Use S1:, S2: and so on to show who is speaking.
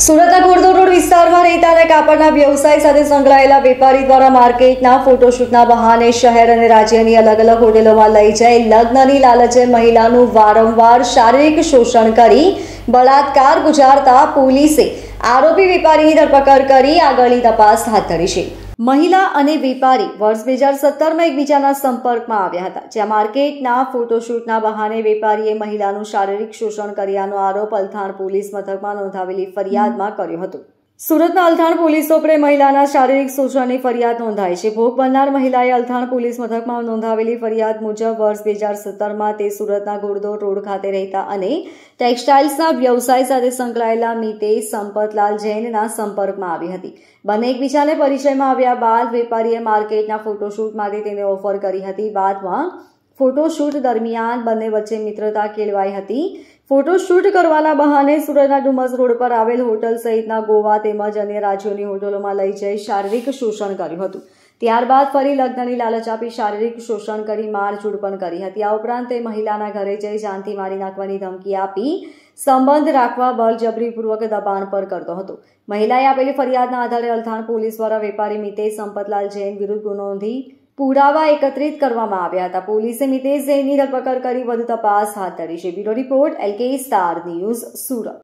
S1: સુરતના ઘોડદોડ રોડ વિસ્તારમાં રહેતા અને કાપડના વ્યવસાય સાથે સંકળાયેલા વેપારી દ્વારા માર્કેટના ફોટોશૂટના બહાને શહેર અને રાજ્યની અલગ અલગ હોટેલોમાં લઈ જઈ લગ્નની લાલચે મહિલાનું વારંવાર શારીરિક શોષણ કરી બળાત્કાર ગુજારતા પોલીસે આરોપી વેપારીની ધરપકડ કરી આગળની તપાસ હાથ ધરી છે। મહિલા અને વેપારી વર્ષ 2017માં એકબીજાના સંપર્કમાં આવ્યા હતા, જ્યાં માર્કેટના ફોટોશૂટના બહાને વેપારીએ મહિલાનું શારીરિક શોષણ કર્યાનો આરોપ અલથાણ પોલીસ મથકમાં નોંધાવેલી ફરિયાદમાં કર્યો હતો। સુરતના અલથાણ પોલીસ ચોપડે મહિલાના શારીરિક શોષણની ફરિયાદ નોંધાઈ છે। ભોગ બનનાર મહિલાએ અલથાણ પોલીસ મથકમાં નોંધાવેલી ફરિયાદ મુજબ વર્ષ 2017માં તે સુરતના ઘોડદોડ રોડ ખાતે રહેતા અને ટેક્સટાઇલ્સના વ્યવસાય સાથે સંકળાયેલા મિતેશ સંપતલાલ જૈનના સંપર્કમાં આવી હતી। બંને એકબીજાને પરિચયમાં આવ્યા બાદ વેપારીએ માર્કેટના ફોટોશૂટ માટે તેને ઓફર કરી હતી। બાદમાં ફોટોશૂટ દરમિયાન બંને વચ્ચે મિત્રતા કેળવાઈ હતી। ફોટોશૂટ કરવાના બહાને સુરતના ડુમસ રોડ પર આવેલ હોટલ સહિતના ગોવા તેમજ અન્ય રાજ્યોની હોટલોમાં લઈ જઈ શારીરિક શોષણ કર્યું હતું। ત્યારબાદ ફરી લગ્નની લાલચ આપી શારીરિક શોષણ કરી મારઝૂડ પણ કરી હતી। આ ઉપરાંત તે મહિલાના ઘરે જઈ જાનથી મારી નાખવાની ધમકી આપી સંબંધ રાખવા બળજબરીપૂર્વક દબાણ પર કરતો હતો। મહિલાએ આપેલી ફરિયાદના આધારે અલથાણ પોલીસ દ્વારા વેપારી મિતેશ સંપતલાલ જૈન વિરુદ્ધ ગુનો નોંધી પુરાવા એકત્રિત કરવામાં આવ્યા હતા। પોલીસે મિતેશ જૈનની ધરપકડ કરી વધુ તપાસ હાથ ધરી છે। Bureau report LK star news Surat.